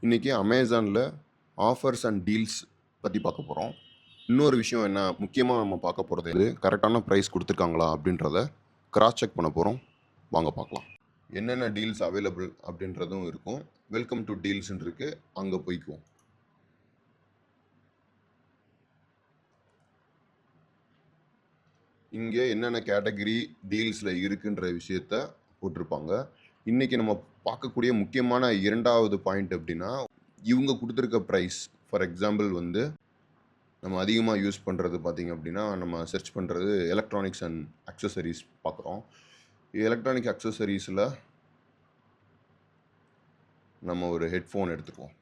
இன்றைக்கி அமேசானில் offers and deals பற்றி பார்க்க போகிறோம். இன்னொரு விஷயம் என்ன முக்கியமாக நம்ம பார்க்க போகிறது இது கரெக்டான ப்ரைஸ் கொடுத்துருக்காங்களா அப்படின்றத கிராஸ் செக் பண்ண போகிறோம். வாங்க பார்க்கலாம். என்னென்ன டீல்ஸ் அவைலபிள் அப்படின்றதும் இருக்கும். வெல்கம் டு டீல்ஸ்ன்னு இருக்குது, அங்கே போய்க்குவோம். இங்கே என்னென்ன கேட்டகரி டீல்ஸில் இருக்குன்ற விஷயத்த போட்டிருப்பாங்க. இன்றைக்கி நம்ம பார்க்கக்கூடிய முக்கியமான இரண்டாவது பாயிண்ட் அப்படின்னா, இவங்க கொடுத்துருக்க ப்ரைஸ். ஃபார் எக்ஸாம்பிள் வந்து நம்ம அதிகமாக யூஸ் பண்ணுறது பார்த்திங்க அப்படின்னா, நம்ம சர்ச் பண்ணுறது எலக்ட்ரானிக்ஸ் அண்ட் அக்சசரிஸ் பார்க்குறோம். எலக்ட்ரானிக் அக்சசரிஸில் நம்ம ஒரு ஹெட்ஃபோன் எடுத்துக்குவோம்.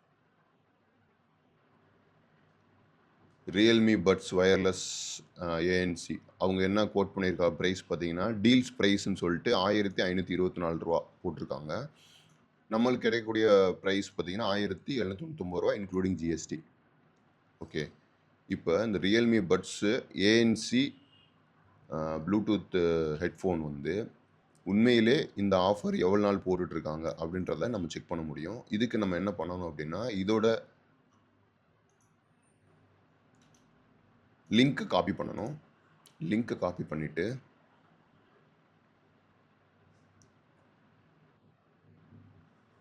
ரியல்மி பட்ஸ் வயர்லெஸ் ஏஎன்சி அவங்க என்ன கோட் பண்ணியிருக்கா ப்ரைஸ் பார்த்தீங்கன்னா, டீல்ஸ் ப்ரைஸ்ன்னு சொல்லிட்டு 1524 ரூபா போட்டிருக்காங்க. நம்மளுக்கு கிடைக்கக்கூடிய ப்ரைஸ் பார்த்தீங்கன்னா 1799 ரூபா இன்க்ளூடிங் ஜிஎஸ்டி. ஓகே, இப்போ இந்த Realme buds ANC Bluetooth headphone வந்து உண்மையிலே இந்த ஆஃபர் எவ்வளோ நாள் போட்டுட்ருக்காங்க அப்படின்றத நம்ம செக் பண்ண முடியும். இதுக்கு நம்ம என்ன பண்ணணும் அப்படின்னா, இதோட லிங்க்கு காப்பி பண்ணணும். லிங்க்கை காப்பி பண்ணிவிட்டு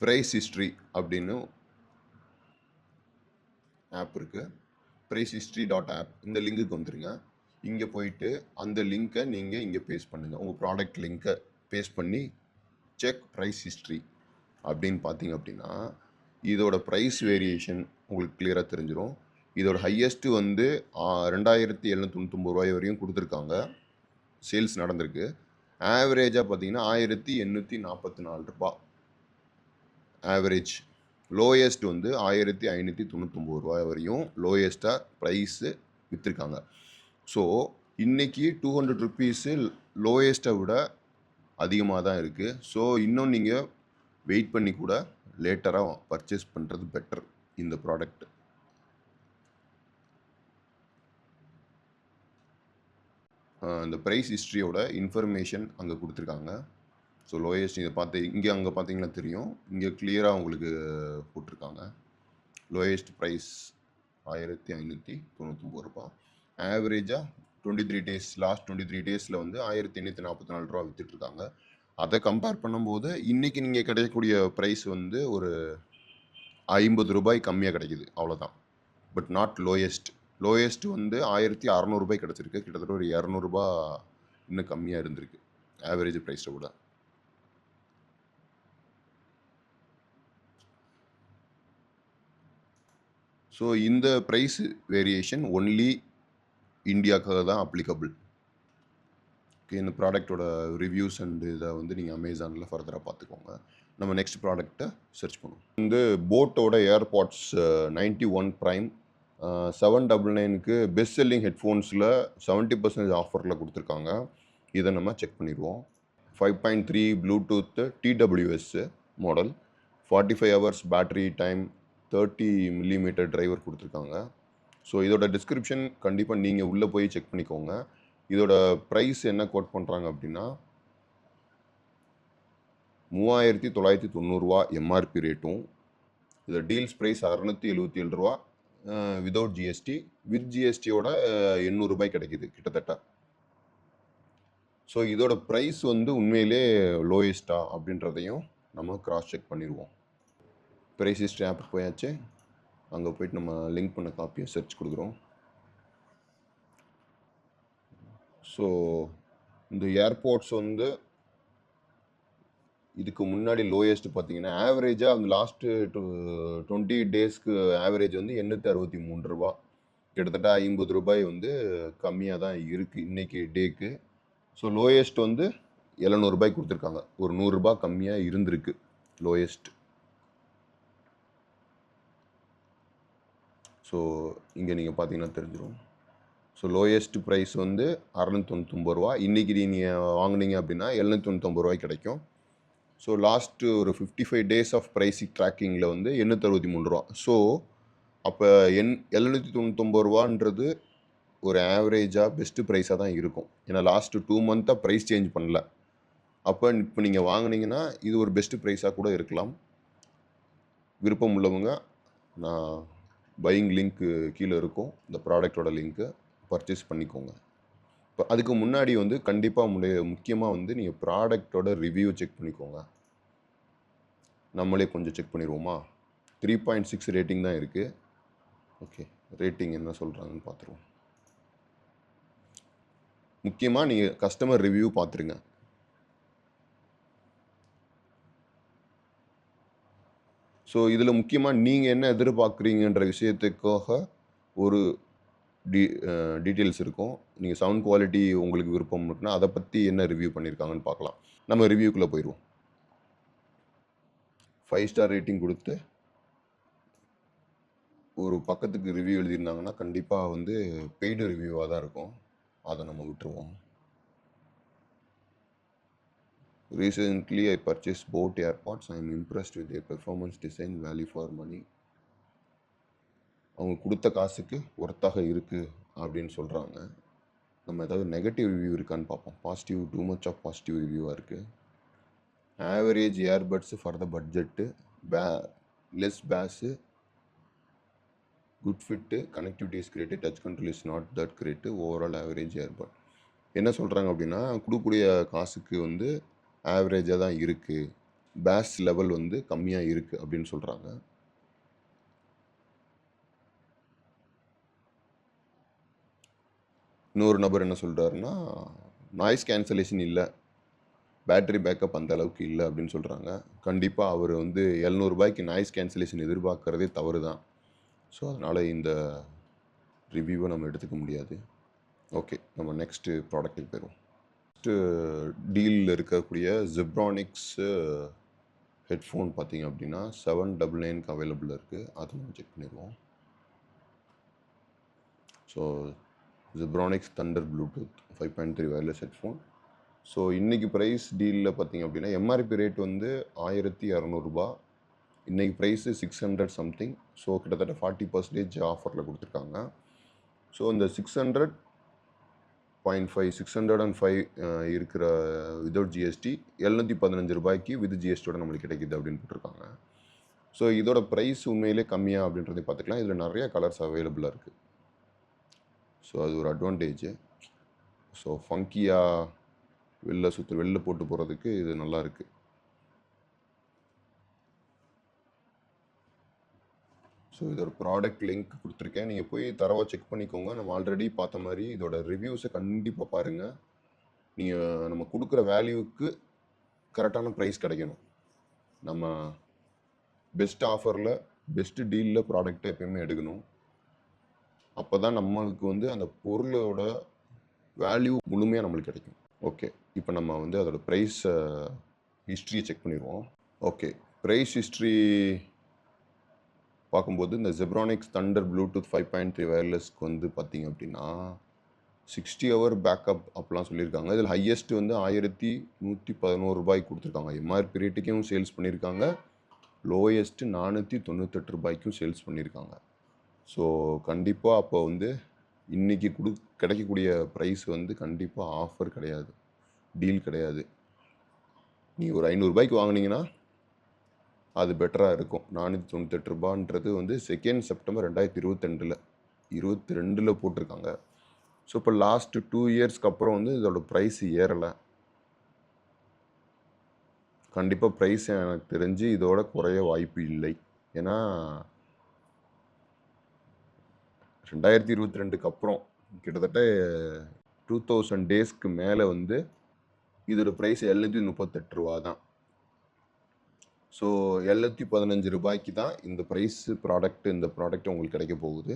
ப்ரைஸ் ஹிஸ்ட்ரி அப்படின்னு ஆப் இருக்குது. ப்ரைஸ் ஹிஸ்ட்ரி .app இந்த லிங்க்குக்கு வந்துடுங்க. இங்கே போயிட்டு அந்த லிங்க்கை நீங்கள் இங்கே பேஸ்ட் பண்ணுங்கள். உங்கள் ப்ராடக்ட் லிங்க்கை பேஸ்ட் பண்ணி செக் ப்ரைஸ் ஹிஸ்ட்ரி அப்படின்னு பார்த்தீங்க அப்படின்னா, இதோட ப்ரைஸ் வேரியேஷன் உங்களுக்கு கிளியராக தெரிஞ்சிடும். இதோட ஹையஸ்ட்டு வந்து 2799 ரூபாய் வரையும் கொடுத்துருக்காங்க, சேல்ஸ் நடந்திருக்கு. ஆவரேஜாக பார்த்தீங்கன்னா 1844 ரூபா ஆவரேஜ். லோயஸ்ட் வந்து 1599 ரூபாய் வரையும் லோயஸ்ட்டாக ப்ரைஸு விற்றுருக்காங்க. ஸோ இன்றைக்கி 200 ருப்பீஸு லோயஸ்ட்டை விட அதிகமாக தான் இருக்குது. ஸோ இன்னும் நீங்கள் வெயிட் பண்ணி கூட லேட்டராக பர்ச்சேஸ் பண்ணுறது பெட்டர் இந்த ப்ராடக்ட். இந்த ப்ரைஸ் ஹிஸ்ட்ரியோட இன்ஃபர்மேஷன் அங்கே கொடுத்துருக்காங்க. ஸோ லோயஸ்ட் இதை பார்த்து இங்கே அங்கே பார்த்தீங்கன்னா தெரியும், இங்கே கிளியராக உங்களுக்கு போட்டிருக்காங்க. லோயஸ்ட் ப்ரைஸ் 1599 ரூபா. ஆவரேஜாக 23 டேஸ், லாஸ்ட் 23 டேஸில் வந்து 1844 ரூபா விற்றுட்ருக்காங்க. அதை கம்பேர் பண்ணும்போது இன்றைக்கி நீங்கள் கிடைக்கக்கூடிய ப்ரைஸ் வந்து ஒரு 50 ரூபாய் கம்மியாக கிடைக்கிது, அவ்வளோதான். But not lowest. லோயஸ்ட் வந்து 1600 ரூபாய் கிடச்சிருக்கு. கிட்டத்தட்ட ஒரு 200 ரூபா இன்னும் கம்மியாக இருந்திருக்கு ஆவரேஜ் ப்ரைஸை விட. ஸோ இந்த ப்ரைஸ் வேரியேஷன் ஒன்லி இந்தியாவுக்காக தான் அப்ளிகபிள். ஓகே, இந்த ப்ராடக்டோட ரிவ்யூஸ் அண்ட் இதை வந்து நீங்கள் அமேசானில் ஃபர்தராக பார்த்துக்கோங்க. நம்ம நெக்ஸ்ட் ப்ராடக்டை சர்ச் பண்ணுவோம். இந்த போட்டோட ஏர்பாட்ஸ் 91 ப்ரைம் 799க்கு பெஸ்ட் செல்லிங் ஹெட்ஃபோன்ஸில் 70% ஆஃபரில் கொடுத்துருக்காங்க. இதை நம்ம செக் பண்ணிடுவோம். 5.3 Bluetooth TWS model, 45 hours battery time, 30 millimetre driver கொடுத்துருக்காங்க. ஸோ இதோட டிஸ்கிரிப்ஷன் கண்டிப்பாக நீங்கள் உள்ளே போய் செக் பண்ணிக்கோங்க. இதோட ப்ரைஸ் என்ன கோட் பண்ணுறாங்க அப்படின்னா 3990 ரூபா எம்ஆர்பி ரேட்டும், இதோட டீல்ஸ் ப்ரைஸ் 677 ரூபா விதவுட் ஜிஎஸ்டி. வித் ஜிஎஸ்டியோட 800 ரூபாய் கிடைக்கிது கிட்டத்தட்ட. ஸோ இதோட ப்ரைஸ் வந்து உண்மையிலே லோயஸ்டா அப்படின்றதையும் நம்ம கிராஸ் செக் பண்ணிடுவோம். ப்ரைஸ் ஹிஸ்ட்ரி ஆப் போயாச்சு. அங்கே போய்ட்டு நம்ம லிங்க் பண்ண காப்பியை சர்ச் கொடுக்குறோம். ஸோ இந்த ஏர்பாட்ஸ் வந்து இதுக்கு முன்னாடி லோயஸ்ட் பார்த்தீங்கன்னா ஆவரேஜாக அந்த லாஸ்ட்டு 20 டேஸ்க்கு ஆவரேஜ் வந்து 863 ரூபா. கிட்டத்தட்ட 50 ரூபாய் வந்து கம்மியாக தான் இருக்குது இன்றைக்கி டேக்கு. ஸோ லோயஸ்ட் வந்து 700 ரூபாய் கொடுத்துருக்காங்க. ஒரு 100 ரூபாய் கம்மியாக இருந்திருக்கு லோயஸ்ட். ஸோ இங்கே நீங்கள் பார்த்தீங்கன்னா தெரிஞ்சிடும். ஸோ லோயஸ்ட் ப்ரைஸ் வந்து 699 ரூபா. இன்றைக்கி நீங்கள் வாங்கினீங்க அப்படின்னா 799 ரூபாய் கிடைக்கும். ஸோ லாஸ்ட்டு ஒரு 55 டேஸ் ஆஃப் ப்ரைஸிங் ட்ராக்கிங்கில் வந்து 863 ரூபா. ஸோ அப்போ 799 ரூபான்றது ஒரு ஆவரேஜாக பெஸ்ட்டு ப்ரைஸாக தான் இருக்கும். ஏன்னா லாஸ்ட்டு 2 மந்த்தாக ப்ரைஸ் சேஞ்ச் பண்ணல. அப்போ இப்போ நீங்கள் வாங்கினீங்கன்னா இது ஒரு பெஸ்ட்டு ப்ரைஸாக கூட இருக்கலாம். விருப்பம் உள்ளவங்க நான் பையிங் லிங்க்கு கீழே இருக்கும். இந்த ப்ராடக்ட்டோட லிங்க்கை பர்ச்சேஸ் பண்ணிக்கோங்க. இப்போ அதுக்கு முன்னாடி வந்து கண்டிப்பாக முக்கியமாக வந்து நீங்கள் ப்ராடக்ட்டோட ரிவ்யூ செக் பண்ணிக்கோங்க. நம்மளே கொஞ்சம் செக் பண்ணிடுவோமா? 3.6 ரேட்டிங் தான் இருக்குது. ஓகே, ரேட்டிங் என்ன சொல்கிறாங்கன்னு பார்த்துருவோம். முக்கியமாக நீங்கள் கஸ்டமர் ரிவ்யூ பார்த்துருங்க. ஸோ இதில் முக்கியமாக நீங்கள் என்ன எதிர்பார்க்குறீங்கன்ற விஷயத்துக்காக ஒரு டீட்டெயில்ஸ் இருக்கும். நீங்கள் சவுண்ட் குவாலிட்டி உங்களுக்கு விருப்பம் இருக்குன்னா அதை பற்றி என்ன ரிவ்யூ பண்ணியிருக்காங்கன்னு பார்க்கலாம். நம்ம ரிவ்யூக்குள்ளே போயிடுவோம். 5 ஸ்டார் ரேட்டிங் கொடுத்து ஒரு பக்கத்துக்கு ரிவ்யூ எழுதியிருந்தாங்கன்னா கண்டிப்பாக வந்து பெய்டு ரிவ்யூவாக தான் இருக்கும். அதை நம்ம விட்டுருவோம். Recently, I purchased boat AirPods. I am impressed with their performance, design, value for money. அவங்க கொடுத்த காசுக்கு ஒர்த்தாக இருக்குது அப்படின்னு சொல்கிறாங்க. நம்ம ஏதாவது நெகட்டிவ் ரிவ்யூ இருக்கான்னு பார்ப்போம். Positive, too much of positive ரிவ்யூவாக இருக்குது. Average earbuds for the budget, less bass, good fit, connectivity is great, touch control is not that great, overall average earbud. என்ன சொல்கிறாங்க அப்படின்னா, கொடுக்கக்கூடிய காசுக்கு வந்து ஆவரேஜாக தான் இருக்குது, பேஸ் லெவல் வந்து கம்மியாக இருக்குது அப்படின்னு சொல்கிறாங்க. இன்னொரு நபர் என்ன சொல்கிறாருன்னா, நாய்ஸ் கேன்சலேஷன் இல்லை, பேட்டரி பேக்கப் அந்த அளவுக்கு இல்லை அப்படின்னு சொல்கிறாங்க. கண்டிப்பாக அவர் வந்து 700 ரூபாய்க்கு நாய்ஸ் கேன்சலேஷன் எதிர்பார்க்குறதே தவறு தான். ஸோ அதனால் இந்த ரிவ்யூவை நம்ம எடுத்துக்க முடியாது. ஓகே, நம்ம நெக்ஸ்ட்டு ப்ராடக்ட்டுக்கு போயிடுவோம். நெக்ஸ்ட்டு டீலில் இருக்கக்கூடிய ஜிப்ரானிக்ஸு ஹெட்ஃபோன் பார்த்தீங்க அப்படின்னா 799க்கு அவைலபிள் இருக்குது. அதை நம்ம செக் பண்ணிடுவோம். So Zebronics Thunder Bluetooth 5.3 wireless headphone. So இன்றைக்கி ப்ரைஸ் டீலில் பார்த்தீங்க அப்படின்னா எம்ஆர்பி ரேட் வந்து 1200 ரூபா. இன்றைக்கி ப்ரைஸு 600 சம்திங். ஸோ கிட்டத்தட்ட 40% ஆஃபரில் கொடுத்துருக்காங்க. ஸோ இந்த 600.5 இருக்கிற விதவுட் ஜிஎஸ்டி 715 ரூபாய்க்கு வித் ஜிஎஸ்டியோட நம்மளுக்கு கிடைக்கிது அப்படின்னு போட்டிருக்காங்க. ஸோ இதோட ப்ரைஸ் உண்மையிலே கம்மியாக அப்படின்றதை பார்த்துக்கலாம். இதில் நிறைய கலர்ஸ் அவைலபிளாக இருக்குது. ஸோ அது ஒரு அட்வான்டேஜு. ஸோ ஃபங்கியாக வெளில போட்டு போகிறதுக்கு இது நல்லா இருக்குது. ஸோ இதோட ப்ராடக்ட் லிங்க் கொடுத்துருக்கேன். நீங்கள் போய் தரவாக செக் பண்ணிக்கோங்க. நம்ம ஆல்ரெடி பார்த்த மாதிரி இதோட ரிவ்யூஸை கண்டிப்பாக பாருங்கள். நீங்கள் நம்ம கொடுக்குற வேல்யூவுக்கு கரெக்டான ப்ரைஸ் கிடைக்கணும். நம்ம பெஸ்ட் ஆஃபரில் பெஸ்ட்டு டீலில் ப்ராடக்ட்டை எப்பயுமே எடுக்கணும். அப்போ தான் நம்மளுக்கு வந்து அந்த பொருளோட வேல்யூ முழுமையாக நம்மளுக்கு கிடைக்கும். ஓகே, இப்போ நம்ம வந்து அதோட ப்ரைஸ் ஹிஸ்ட்ரியை செக் பண்ணிடுவோம். ஓகே, ப்ரைஸ் ஹிஸ்ட்ரி பார்க்கும்போது இந்த ஜெப்ரானிக்ஸ் தண்டர் ப்ளூடூத் 5.3 வயர்லெஸ்க்கு வந்து பார்த்திங்க அப்படின்னா 60 ஹவர் பேக்கப் அப்படிலாம் சொல்லியிருக்காங்க. இதில் ஹையஸ்ட் வந்து 1111 ரூபாய்க்கு கொடுத்துருக்காங்க. எம்ஆர்பி ரேட்டுக்கும் சேல்ஸ் பண்ணியிருக்காங்க. லோயஸ்ட்டு 498 ரூபாய்க்கும் சேல்ஸ் பண்ணியிருக்காங்க. ஸோ கண்டிப்பாக அப்போ வந்து இன்றைக்கி கிடைக்கக்கூடிய ப்ரைஸ் வந்து கண்டிப்பாக ஆஃபர் கிடையாது, டீல் கிடையாது. நீங்கள் ஒரு 500 ரூபாய்க்கு வாங்கினீங்கன்னா அது பெட்டராக இருக்கும். 498 ரூபான்றது வந்து 2 செப்டம்பர் 2022 போட்டிருக்காங்க. ஸோ இப்போ லாஸ்ட்டு 2 இயர்ஸ்க்கு அப்புறம் வந்து இதோட ப்ரைஸ் ஏறலை. கண்டிப்பாக ப்ரைஸ் எனக்கு தெரிஞ்சு இதோட குறைய வாய்ப்பு இல்லை. ஏன்னா 2022க்கு அப்புறம் கிட்டத்தட்ட 2000 டேஸ்க்கு மேலே வந்து இதோட ப்ரைஸ் 738 ரூபா தான். ஸோ 715 ரூபாய்க்கு தான் இந்த இந்த ப்ராடக்ட் உங்களுக்கு கிடைக்க போகுது.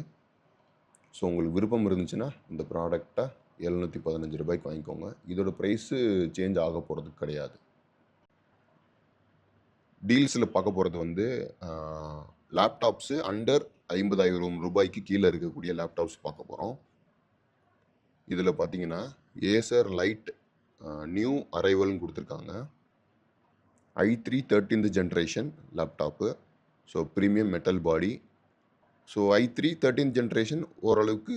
ஸோ உங்களுக்கு விருப்பம் இருந்துச்சுன்னா இந்த ப்ராடக்டை 715 ரூபாய்க்கு வாங்கிக்கோங்க. இதோட ப்ரைஸு சேஞ்ச் ஆக போகிறது கிடையாது. டீல்ஸில் பார்க்க போகிறது வந்து லேப்டாப்ஸு அண்டர் 50,000 ரூபாய்க்கு கீழே இருக்கக்கூடிய லேப்டாப்ஸ் பார்க்க போகிறோம். இதில் பார்த்தீங்கன்னா ஏசர் லைட் நியூ அரைவல்னு கொடுத்துருக்காங்க. i3 13th generation laptop. So premium metal body. So i3 13th generation ஓரளவுக்கு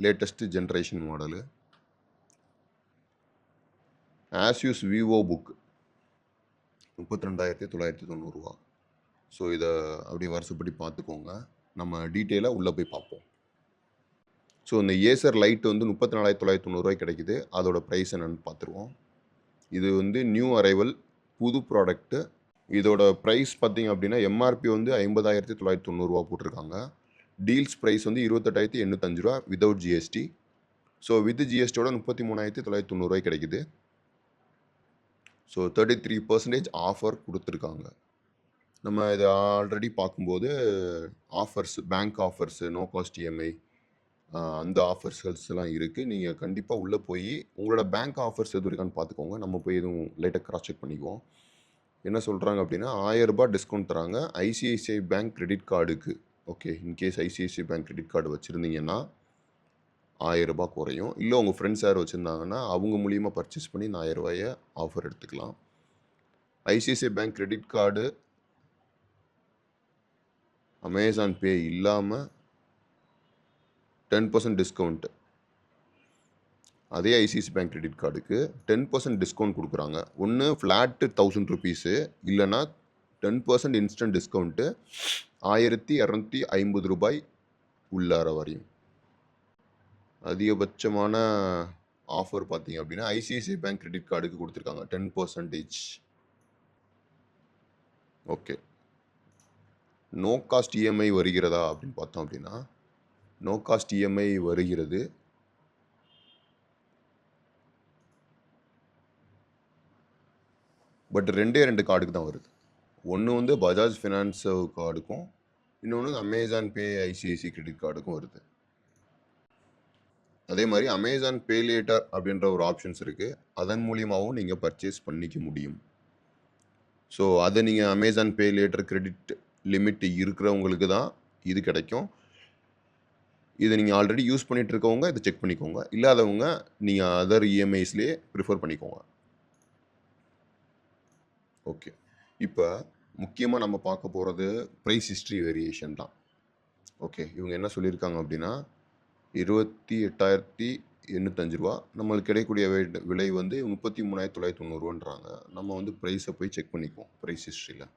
latest generation model. Asus Vivo book 32,990 ரூபா. ஸோ இதை அப்படி வருஷப்படி பார்த்துக்கோங்க. நம்ம டீட்டெயிலாக உள்ளே போய் பார்ப்போம். ஸோ இந்த ஏசர் லைட் வந்து 34,990 கிடைக்குது. அதோட ப்ரைஸ் என்னென்னு பார்த்துருவோம். இது வந்து நியூ அரைவல், புது ப்ராடக்ட்டு. இதோட ப்ரைஸ் பார்த்தீங்க அப்படின்னா எம்ஆர்பி வந்து 50,990 போட்டிருக்காங்க. டீல்ஸ் ப்ரைஸ் வந்து 28,805 வித்தவுட் ஜிஎஸ்டி. ஸோ வித் ஜிஎஸ்டியோட 33,990 கிடைக்குது. ஸோ 33% ஆஃபர் கொடுத்துருக்காங்க. நம்ம இதை ஆல்ரெடி பார்க்கும்போது offers, bank offers, no cost EMI, அந்த ஆஃபர்ஸ்லாம் இருக்குது. நீங்கள் கண்டிப்பாக உள்ளே போய் உங்களோட பேங்க் ஆஃபர்ஸ் எதுவும் இருக்கான்னு பார்த்துக்கோங்க. நம்ம போய் எதுவும் லைட்டாக கிராஸ் செக் பண்ணிக்குவோம். என்ன சொல்கிறாங்க அப்படின்னா 1000 ரூபாய் டிஸ்கவுண்ட் தராங்க ஐசிஐசிஐ பேங்க் கிரெடிட் கார்டுக்கு. Okay, in case ICICI bank credit card வச்சுருந்தீங்கன்னா 1000 ரூபாய் குறையும். இல்லை உங்கள் ஃப்ரெண்ட்ஸ் யார் வச்சுருந்தாங்கன்னா அவங்க மூலியமாக பர்ச்சேஸ் பண்ணி இந்த 1000 ரூபாயை ஆஃபர் எடுத்துக்கலாம். ICICI bank credit card Amazon pay இல்லாமல் 10% டிஸ்கவுண்ட்டு. அதே ஐசிஐசி பேங்க் கிரெடிட் கார்டுக்கு 10% டிஸ்கவுண்ட் கொடுக்குறாங்க. ஒன்று ஃப்ளாட்டு 1000 ருபீஸு, இல்லைனா 10% இன்ஸ்டன்ட் டிஸ்கவுண்ட்டு 1250 ரூபாய் உள்ளார வரையும். அதிகபட்சமான ஆஃபர் பார்த்தீங்க அப்படின்னா ஐசிஐசிஐ பேங்க் கிரெடிட் கார்டுக்கு கொடுத்துருக்காங்க 10%. ஓகே, நோ காஸ்ட் இஎம்ஐ வருகிறதா அப்படின்னு பார்த்தோம் அப்படின்னா நோ காஸ்ட் இஎம்ஐ வருகிறது. பட் 2 கார்டுக்கு தான் வருது. ஒன்று வந்து பஜாஜ் ஃபினான்ஸ் கார்டுக்கும், இன்னொன்று அமேசான் பே ஐசிஐசி கிரெடிட் கார்டுக்கும் வருது. அதே மாதிரி அமேசான் பே லேட்டர் அப்படின்ற ஒரு ஆப்ஷன்ஸ் இருக்குது. அதன் மூலியமாகவும் நீங்கள் பர்ச்சேஸ் பண்ணிக்க முடியும். ஸோ அதை நீங்கள் Amazon pay later credit limit இருக்கிறவங்களுக்கு தான் இது கிடைக்கும். இதை நீங்கள் ஆல்ரெடி யூஸ் பண்ணிகிட்டு இருக்கவங்க இதை செக் பண்ணிக்கோங்க. இல்லாதவங்க நீங்கள் அதர் இஎம்ஐஸ்லேயே ப்ரிஃபர் பண்ணிக்கோங்க. ஓகே, இப்போ முக்கியமாக நம்ம பார்க்க போகிறது ப்ரைஸ் ஹிஸ்ட்ரி வேரியேஷன் தான். ஓகே, இவங்க என்ன சொல்லியிருக்காங்க அப்படின்னா 28,805 ரூபா. நம்மளுக்கு கிடைக்கக்கூடிய விலை வந்து 33,990 நம்ம வந்து ப்ரைஸை போய் செக் பண்ணிக்குவோம் ப்ரைஸ் ஹிஸ்ட்ரியில்.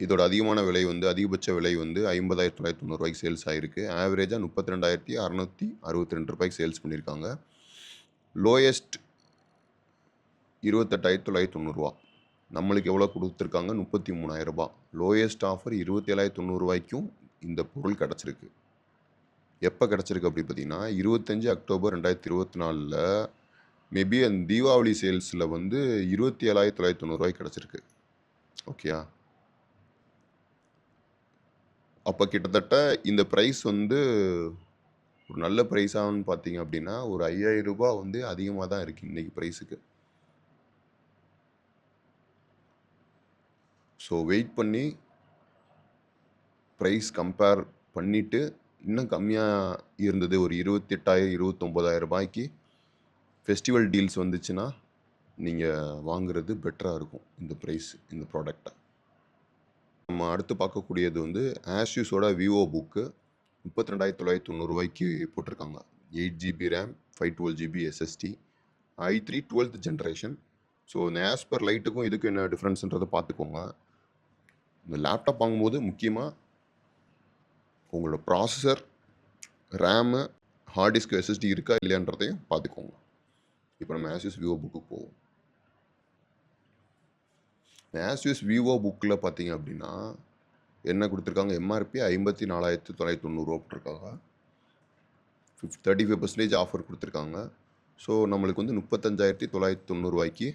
இதோட அதிகமான விலை வந்து அதிகபட்ச விலை வந்து 50,990 சேல்ஸ் ஆகிருக்கு. ஆவரேஜாக 32,662 சேல்ஸ் பண்ணியிருக்காங்க. லோயஸ்ட் 28,990 நம்மளுக்கு எவ்வளோ கொடுத்துருக்காங்க? 33,000 லோயஸ்ட் ஆஃபர் 27,990 இந்த பொருள் கிடச்சிருக்கு. எப்போ கிடச்சிருக்கு அப்படி பார்த்தீங்கன்னா 25 அக்டோபர் 2024 மேபி அந்த தீபாவளி சேல்ஸில் வந்து 27,990 கிடச்சிருக்கு. ஓகேயா? அப்போ கிட்டத்தட்ட இந்த ப்ரைஸ் வந்து ஒரு நல்ல ப்ரைஸாகனு பார்த்தீங்க அப்படின்னா ஒரு 5,000 ரூபாய் வந்து அதிகமாக தான் இருக்குது இன்றைக்கி ப்ரைஸுக்கு. ஸோ வெயிட் பண்ணி ப்ரைஸ் கம்பேர் பண்ணிவிட்டு இன்னும் கம்மியாக இருந்தது ஒரு 28,000 29,000 ரூபாய்க்கு ஃபெஸ்டிவல் டீல்ஸ் வந்துச்சுன்னா நீங்கள் வாங்குறது பெட்டராக இருக்கும் இந்த ப்ரைஸ், இந்த ப்ராடக்டை. நம்ம அடுத்து பார்க்கக்கூடியது வந்து ஆஸ்யூஸோட விவோ புக்கு 32,990 போட்டிருக்காங்க. 8GB RAM, 512GB SSD, i3 12th generation. So இந்த ஆஸ்பர் லைட்டுக்கும் இதுக்கும் என்ன டிஃப்ரென்ஸ்ன்றதை பார்த்துக்கோங்க. இந்த லேப்டாப் வாங்கும்போது முக்கியமாக உங்களோட processor, RAM, hard disk, SSD இருக்கா இல்லையான்றதையும் பார்த்துக்கோங்க. இப்போ நம்ம ஆஸ்யூஸ் விவோ புக்கு போவோம். ஆஸ்யூஸ் விவோ புக்கில் பார்த்தீங்க அப்படின்னா என்ன கொடுத்துருக்காங்க? எம்ஆர்பி 54,990 போட்டிருக்காங்க. 35% ஆஃபர் கொடுத்துருக்காங்க. ஸோ நம்மளுக்கு வந்து 35,990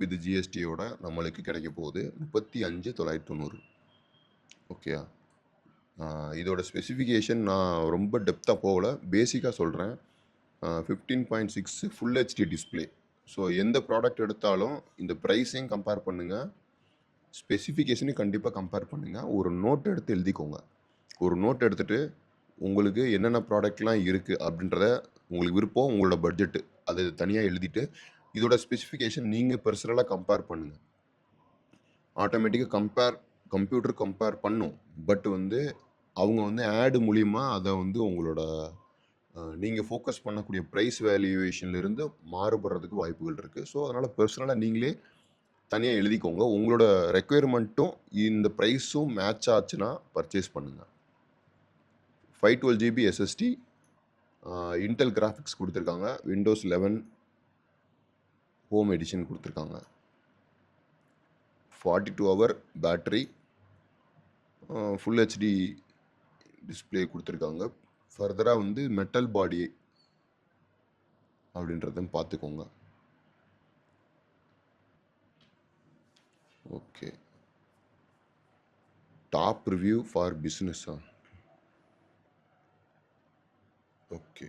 வித் ஜிஎஸ்டியோட நம்மளுக்கு கிடைக்க போகுது 35,990. ஓகேயா? இதோட ஸ்பெசிஃபிகேஷன் நான் ரொம்ப டெப்த்தாக போகலை, பேசிக்காக சொல்கிறேன். 15.6 ஃபுல் ஹெச்டி டிஸ்பிளே. ஸோ எந்த ப்ராடக்ட் எடுத்தாலும் இந்த ப்ரைஸையும் கம்பேர் பண்ணுங்கள், ஸ்பெசிஃபிகேஷனையும் கண்டிப்பாக கம்பேர் பண்ணுங்கள். ஒரு நோட் எடுத்து எழுதிக்கோங்க. ஒரு நோட் எடுத்துகிட்டு உங்களுக்கு என்னென்ன ப்ராடக்ட்லாம் இருக்குது அப்படின்றத உங்களுக்கு விருப்பம், உங்களோட பட்ஜெட்டு அதை தனியாக எழுதிட்டு இதோட ஸ்பெசிஃபிகேஷன் நீங்கள் பர்சனலாக கம்பேர் பண்ணுங்கள். ஆட்டோமேட்டிக்காக கம்ப்யூட்டர் கம்பேர் பண்ணும். பட் வந்து அவங்க வந்து ஆடு மூலிமா அதை வந்து உங்களோட நீங்கள் ஃபோக்கஸ் பண்ணக்கூடிய ப்ரைஸ் வேல்யூவேஷன்லேருந்து மாறுபடுறதுக்கு வாய்ப்புகள் இருக்குது. ஸோ அதனால் பர்சனலாக நீங்களே தனியா எழுதிக்கோங்க. உங்களோட ரெக்யர்மெண்ட்டும் இந்த பிரைஸும் மேட்ச் ஆச்சுன்னா பர்ச்சேஸ் பண்ணுங்க. 512 ஜிபி எஸ்எஸ்டி, இன்டெல் கிராஃபிக்ஸ் குடுத்துருக்காங்க. விண்டோஸ் 11 ஹோம் எடிஷன் குடுத்துருக்காங்க. 42 hour battery, full HD display குடுத்துருக்காங்க. ஃபர்தரா வந்து மெட்டல் பாடி அப்படின்றதையும் பார்த்துக்கோங்க. ஓகே. டாப் ரிவ்யூ ஃபார் பிஸ்னஸா? ஓகே.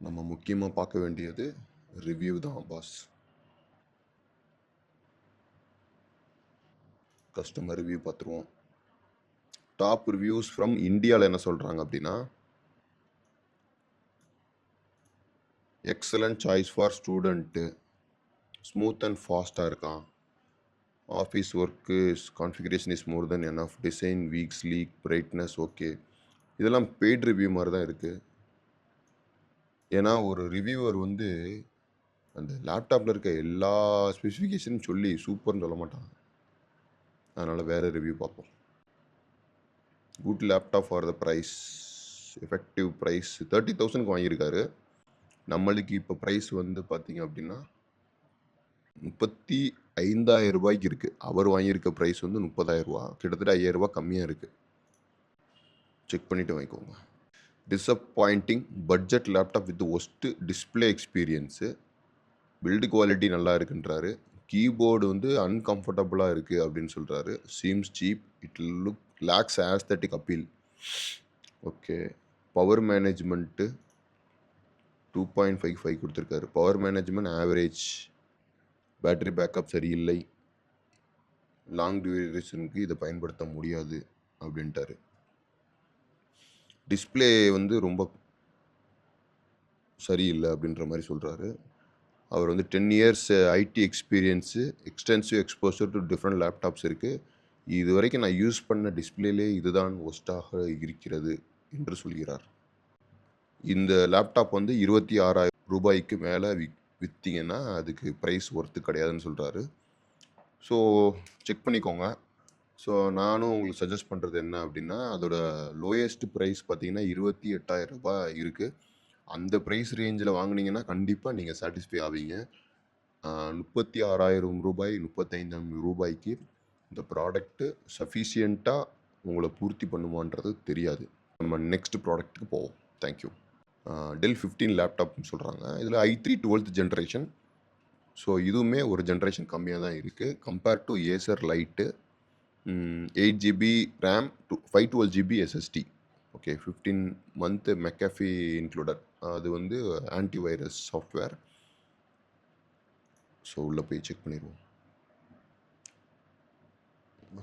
நம்ம முக்கியமா பார்க்க வேண்டியது ரிவ்யூ தான் பாஸ். கஸ்டமர் ரிவ்யூ பார்த்துருவோம். டாப் ரிவ்யூஸ் ஃப்ரம் இந்தியாவில் என்ன சொல்கிறாங்க அப்படின்னா, excellent choice for student, smooth and ஃபாஸ்ட்டாக இருக்கான், office work configuration is more than enough, design weak sleek, brightness okay. இதெல்லாம் பெய்ட் ரிவ்யூ மாதிரி தான் இருக்குது. ஏன்னா ஒரு ரிவ்யூவர் வந்து அந்த லேப்டாப்பில் இருக்க எல்லா ஸ்பெசிஃபிகேஷனும் சொல்லி சூப்பர்னு சொல்ல மாட்டாங்க. அதனால் வேறு ரிவ்யூ பார்ப்போம். Good laptop for the price, effective price 30,000க்கு வாங்கியிருக்காரு. நம்மளுக்கு இப்போ ப்ரைஸ் வந்து பார்த்தீங்க அப்படின்னா 35,000 ரூபாய்க்கு இருக்குது. அவர் வாங்கியிருக்க ப்ரைஸ் வந்து 30,000 ரூபா, கிட்டத்தட்ட 5,000 ரூபா கம்மியாக இருக்குது. செக் பண்ணிவிட்டு வாங்கிக்கோங்க. Disappointing budget laptop with worst display experience, build quality நல்லா இருக்குன்றாரு, கீபோர்டு வந்து அன்கம்ஃபர்டபுளாக இருக்குது அப்படின்னு சொல்கிறாரு, seems cheap, it look lacks aesthetic appeal. Okay. Power management 2.55 கொடுத்துருக்காரு. Power management average, battery backup சரியில்லை, லாங் டியூரேஷனுக்கு இதை பயன்படுத்த முடியாது அப்படின்ட்டாரு. டிஸ்பிளே வந்து ரொம்ப சரியில்லை அப்படின்ற மாதிரி சொல்கிறாரு. அவர் வந்து 10 years ID experience, extensive exposure to different laptops இருக்குது, இது வரைக்கும் நான் யூஸ் பண்ண டிஸ்பிளேலே இதுதான் ஒஸ்ட்டாக இருக்கிறது என்று சொல்கிறார். இந்த லேப்டாப் வந்து 26,000 ரூபாய்க்கு மேலே விற்றீங்கன்னா அதுக்கு ப்ரைஸ் ஒர்த்து கிடையாதுன்னு சொல்கிறாரு. ஸோ செக் பண்ணிக்கோங்க. ஸோ நானும் உங்களுக்கு சஜஸ்ட் பண்ணுறது என்ன அப்படின்னா, அதோட லோயஸ்ட் ப்ரைஸ் பார்த்தீங்கன்னா 28,000 ரூபாய் இருக்குது. அந்த ப்ரைஸ் ரேஞ்சில் வாங்கினீங்கன்னா கண்டிப்பாக நீங்கள் சாட்டிஸ்ஃபை ஆவீங்க. 36,000 ரூபாய், 35,000 ரூபாய்க்கு இந்த ப்ராடக்ட்டு சஃபிஷியண்ட்டாக உங்களை பூர்த்தி பண்ணுமான்றது தெரியாது. நம்ம நெக்ஸ்ட் ப்ராடக்ட்டுக்கு போவோம். தேங்க்யூ. டெல் 15 லேப்டாப்னு சொல்கிறாங்க. இதில் i3 12th ஜென்ரேஷன். ஸோ இதுவுமே ஒரு ஜென்ரேஷன் கம்மியாக தான் இருக்குது compare to Acer lite. 8 GB RAM, 512 GB SSD. Okay. 15 month McAfee included. அது வந்து ஆன்டிவைரஸ் சாஃப்ட்வேர். ஸோ உள்ளே போய் செக் பண்ணிடுவோம்.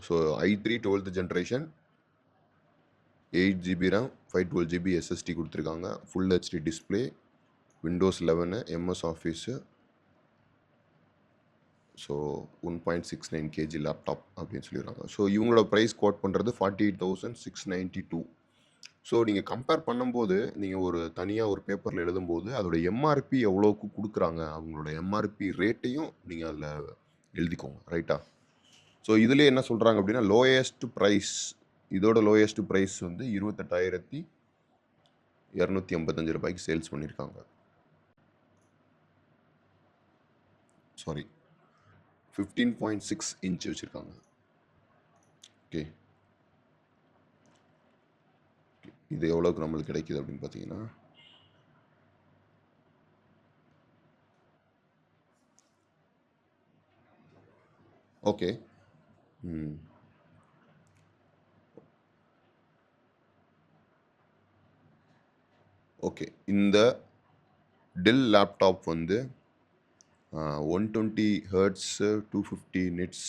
So i3 12th generation, 8 GB RAM, 512 GB SSD கொடுத்துருக்காங்க, full HD display, Windows 11, MS office. So 1.69 kg laptop அப்படின்னு சொல்லிடுறாங்க. So இவங்களோட price code பண்ணுறது 48,692. ஸோ நீங்கள் கம்பேர் பண்ணும்போது, நீங்கள் ஒரு தனியாக ஒரு பேப்பரில் எழுதும்போது அதோட எம்ஆர்பி எவ்வளோக்கு கொடுக்குறாங்க, அவங்களோட எம்ஆர்பி ரேட்டையும் நீங்கள் அதில் எழுதிக்கோங்க. ரைட்டா? ஸோ இதிலே என்ன சொல்கிறாங்க அப்படின்னா, லோயஸ்ட் ப்ரைஸ், இதோட லோயஸ்ட் ப்ரைஸ் வந்து 28,285 ரூபாய்க்கு சேல்ஸ் பண்ணியிருக்காங்க. சாரி, 15.6 இன்ச் வச்சுருக்காங்க. ஓகே. இது எவ்வளோக்கு நம்மளுக்கு கிடைக்குது அப்படின்னு பார்த்தீங்கன்னா, ஓகே. ஓகே. இந்த டெல் லேப்டாப் வந்து 120 hertz, 250 nits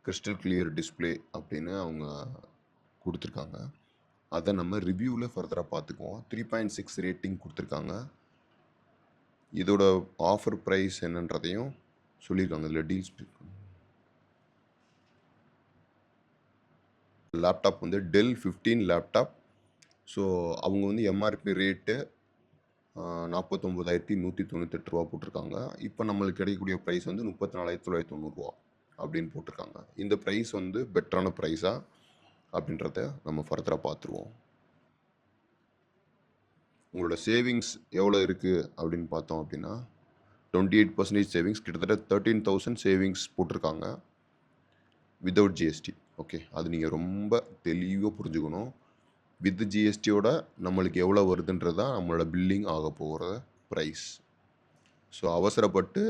crystal clear display அப்படின்னு அவங்க கொடுத்துருக்காங்க. அதை நம்ம ரிவ்யூவில் ஃபர்தராக பார்த்துக்குவோம். 3.6 ரேட்டிங் கொடுத்துருக்காங்க. இதோட ஆஃபர் ப்ரைஸ் என்னன்றதையும் சொல்லியிருக்காங்க. இதில் டீல்ஸ் லேப்டாப் வந்து டெல் 15 லேப்டாப். ஸோ அவங்க வந்து எம்ஆர்பி ரேட்டு ரூ. 49,198 போட்டிருக்காங்க. இப்போ நம்மளுக்கு கிடைக்கக்கூடிய ப்ரைஸ் வந்து ரூ. 34,990 அப்படின்னு போட்டிருக்காங்க. இந்த ப்ரைஸ் வந்து பெட்டரான ப்ரைஸா அப்படின்றத நம்ம ஃபர்தராக பார்த்துருவோம். உங்களோட சேவிங்ஸ் எவ்வளோ இருக்குது அப்படின்னு பார்த்தோம் அப்படின்னா 28% சேவிங்ஸ், கிட்டத்தட்ட 13,000 சேவிங்ஸ் போட்டிருக்காங்க வித்தவுட் ஜிஎஸ்டி. ஓகே, அது நீங்கள் ரொம்ப தெளிவாக புரிஞ்சுக்கணும். வித் ஜிஎஸ்டியோட நம்மளுக்கு எவ்வளோ வருதுன்றது தான் நம்மளோட பில்லிங் ஆக போகிற ப்ரைஸ். ஸோ அவசரப்பட்டு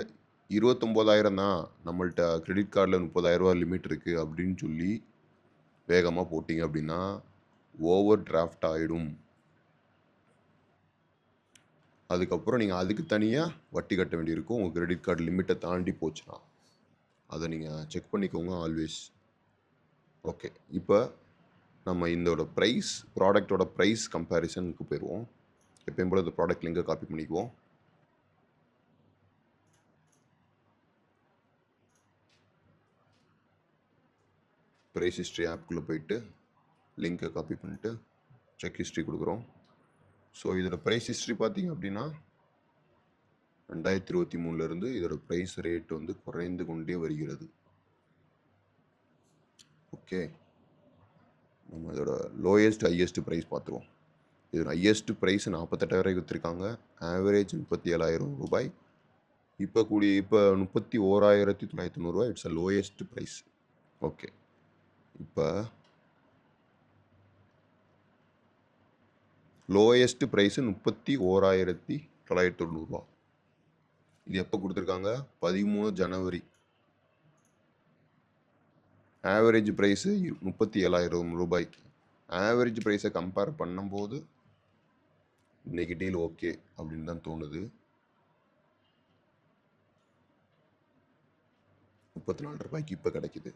29,000 தான் நம்மள்ட்ட கிரெடிட் கார்டில் 30,000 லிமிட் இருக்குது அப்படின்னு சொல்லி வேகமாக போட்டிங்க அப்படின்னா ஓவர் டிராஃப்ட் ஆகிடும். அதுக்கப்புறம் நீங்கள் அதுக்கு தனியாக வட்டி கட்ட வேண்டியிருக்கும் உங்கள் கிரெடிட் கார்டு லிமிட்டை தாண்டி போச்சுன்னா. அதை நீங்கள் செக் பண்ணிக்கோங்க ஆல்வேஸ். ஓகே, இப்போ நம்ம இதோட ப்ரைஸ், ப்ராடக்டோட ப்ரைஸ் கம்பேரிசனுக்கு போயிடுவோம். எப்பயும் போல இந்த ப்ராடக்ட் லிங்கை காப்பி பண்ணிக்குவோம். ப்ரைஸ் ஹிஸ்ட்ரி ஆப்குள்ளே போயிட்டு லிங்கை காப்பி பண்ணிட்டு செக் ஹிஸ்ட்ரி கொடுக்குறோம். ஸோ இதோட ப்ரைஸ் ஹிஸ்ட்ரி பார்த்தீங்க அப்படின்னா 2023 இதோட ப்ரைஸ் ரேட் வந்து குறைந்து கொண்டே வருகிறது. ஓகே, நம்ம இதோட லோயஸ்ட் ஹையஸ்ட் ப்ரைஸ் பார்த்துருவோம். இதோட ஹையஸ்ட் ப்ரைஸ் 48,000 விற்றுருக்காங்க. ஆவரேஜ் 37,000 ரூபாய். இப்போ 31,990 it's a lowest price. Okay, இப்போ லோயஸ்ட் ப்ரைஸு 31,990. இது எப்போ கொடுத்துருக்காங்க? 13 ஜனவரி. ஆவரேஜ் ப்ரைஸு 37,000 ரூபாய். ஆவரேஜ் ப்ரைஸை கம்பேர் பண்ணும்போது இன்னைக்கு டீல் ஓகே அப்படின்னு தான் தோணுது. 34 ரூபாய்க்கு இப்போ கிடைக்குது.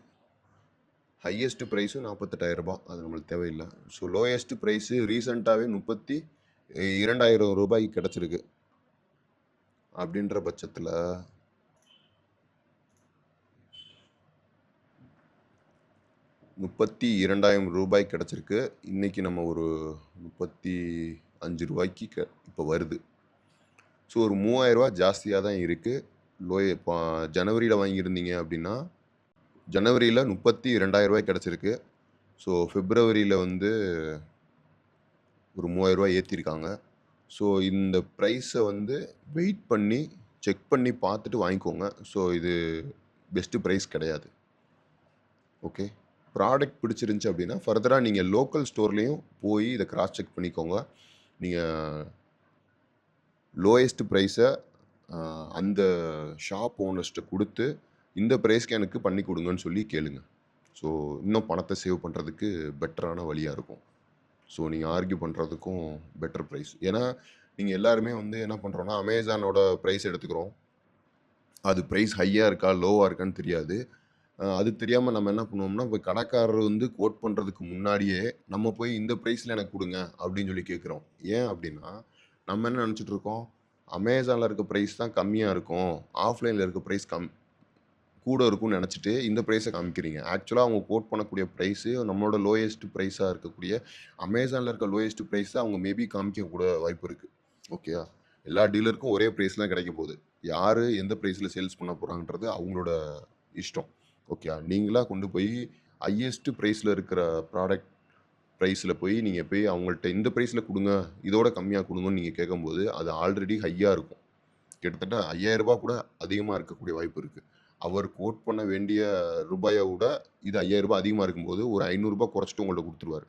ஹையஸ்ட் ப்ரைஸும் 48,000 ரூபாய், அது நம்மளுக்கு தேவையில்லை. ஸோ லோயஸ்ட் ப்ரைஸு ரீசெண்டாகவே 32,000 ரூபாய்க்கு கிடச்சிருக்கு. அப்படின்ற பட்சத்தில் 32,000 ரூபாய் கிடச்சிருக்கு. இன்றைக்கி நம்ம ஒரு 35 ரூபாய்க்கு இப்போ வருது. ஸோ ஒரு 3,000 ரூபா ஜாஸ்தியாக தான் இருக்குது. இப்போ ஜனவரியில் வாங்கியிருந்தீங்க அப்படின்னா ஜனவரியில் 32,000 ரூபாய் கிடச்சிருக்கு. ஸோ பிப்ரவரியில் வந்து ஒரு 3,000 ரூபாய் ஏற்றிருக்காங்க. ஸோ இந்த ப்ரைஸை வந்து வெயிட் பண்ணி செக் பண்ணி பார்த்துட்டு வாங்கிக்கோங்க. ஸோ இது பெஸ்ட்டு ப்ரைஸ் கிடையாது. ஓகே, ப்ராடக்ட் பிடிச்சிருந்துச்சி அப்படின்னா ஃபர்தராக நீங்கள் லோக்கல் ஸ்டோர்லேயும் போய் இதை கிராஸ் செக் பண்ணிக்கோங்க. நீங்கள் லோயஸ்ட் ப்ரைஸை அந்த ஷாப் ஓனர்ஸ்ட்டை கொடுத்து இந்த ப்ரைஸ்க்கு எனக்கு பண்ணி கொடுங்கன்னு சொல்லி கேளுங்க. ஸோ இன்னும் பணத்தை சேவ் பண்ணுறதுக்கு பெட்டரான வழியாக இருக்கும். ஸோ நீங்கள் ஆர்கியூ பண்ணுறதுக்கும் பெட்டர் ப்ரைஸ். ஏன்னா நீங்கள் எல்லாருமே வந்து என்ன பண்ணுறோன்னா அமேசானோட ப்ரைஸ் எடுத்துக்கிறோம். அது ப்ரைஸ் ஹையாக இருக்கா லோவாக இருக்கான்னு தெரியாது. அது தெரியாமல் நம்ம என்ன பண்ணுவோம்னா இப்போ கடைக்காரர் வந்து கோட் பண்ணுறதுக்கு முன்னாடியே நம்ம போய் இந்த ப்ரைஸில் எனக்கு கொடுங்க அப்படின்னு சொல்லி கேட்குறோம். ஏன் அப்படின்னா நம்ம என்ன நினச்சிட்ருக்கோம், அமேசானில் இருக்க ப்ரைஸ் தான் கம்மியாக இருக்கும், ஆஃப்லைனில் இருக்க ப்ரைஸ் கூட இருக்கும்னு நினச்சிட்டு இந்த ப்ரைஸை காமிக்கிறீங்க. ஆக்சுவலாக அவங்க கோட் பண்ணக்கூடிய ப்ரைஸு நம்மளோட லோயஸ்ட் ப்ரைஸாக இருக்கக்கூடிய அமேசானில் இருக்க லோயஸ்ட் ப்ரைஸை அவங்க மேபி காமிக்க கூட வாய்ப்பு இருக்குது. ஓகேயா, எல்லா டீலருக்கும் ஒரே ப்ரைஸ் தான் கிடைக்க போகுது. யார் எந்த ப்ரைஸில் சேல்ஸ் பண்ண போகிறாங்கன்றது அவங்களோட இஷ்டம். ஓகே, நீங்களாக கொண்டு போய் ஹையஸ்ட் ப்ரைஸில் இருக்கிற ப்ராடக்ட் ப்ரைஸில் போய் நீங்கள் போய் அவங்கள்ட்ட இந்த ப்ரைஸில் கொடுங்க, இதோட கம்மியாக கொடுங்கன்னு நீங்கள் கேட்கும்போது அது ஆல்ரெடி ஹையாக இருக்கும். கிட்டத்தட்ட 5,000 ரூபா கூட அதிகமாக இருக்கக்கூடிய வாய்ப்பு இருக்குது. அவர் கோட் பண்ண வேண்டிய ரூபாயை விட இது 5,000 ரூபாய் அதிகமாக இருக்கும்போது ஒரு 500 ரூபாய் குறைச்சிட்டு உங்கள்ட்ட கொடுத்துருவார்.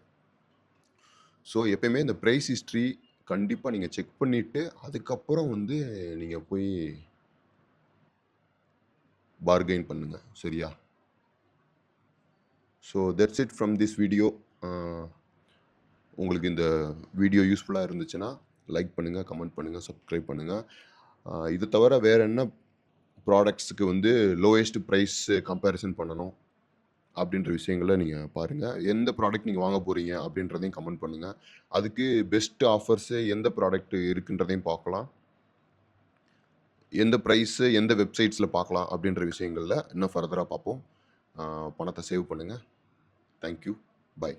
ஸோ எப்பயுமே இந்த ப்ரைஸ் ஹிஸ்ட்ரி கண்டிப்பாக நீங்கள் செக் பண்ணிவிட்டு அதுக்கப்புறம் வந்து நீங்கள் போய் பார்கெயின் பண்ணுங்கள். சரியா? So that's it from this video. உங்களுக்கு இந்த வீடியோ யூஸ்ஃபுல்லாக இருந்துச்சுன்னா லைக் பண்ணுங்கள், கமெண்ட் பண்ணுங்கள், சப்ஸ்கிரைப் பண்ணுங்கள். இது தவிர வேறு என்ன ப்ராடக்ட்ஸுக்கு வந்து லோயஸ்ட் ப்ரைஸ் கம்பேரிசன் பண்ணணும் அப்படின்ற விஷயங்களை நீங்கள் பாருங்கள். எந்த ப்ராடக்ட் நீங்கள் வாங்க போகிறீங்க அப்படின்றதையும் கமெண்ட் பண்ணுங்கள். அதுக்கு பெஸ்ட் ஆஃபர்ஸு எந்த ப்ராடக்ட் இருக்குன்றதையும் பார்க்கலாம். எந்த ப்ரைஸு எந்த வெப்சைட்ஸில் பார்க்கலாம் அப்படின்ற விஷயங்களில் இன்னும் ஃபர்தராக பார்ப்போம். பணத்தை சேவ் பண்ணுங்கள். தேங்க்யூ. பை.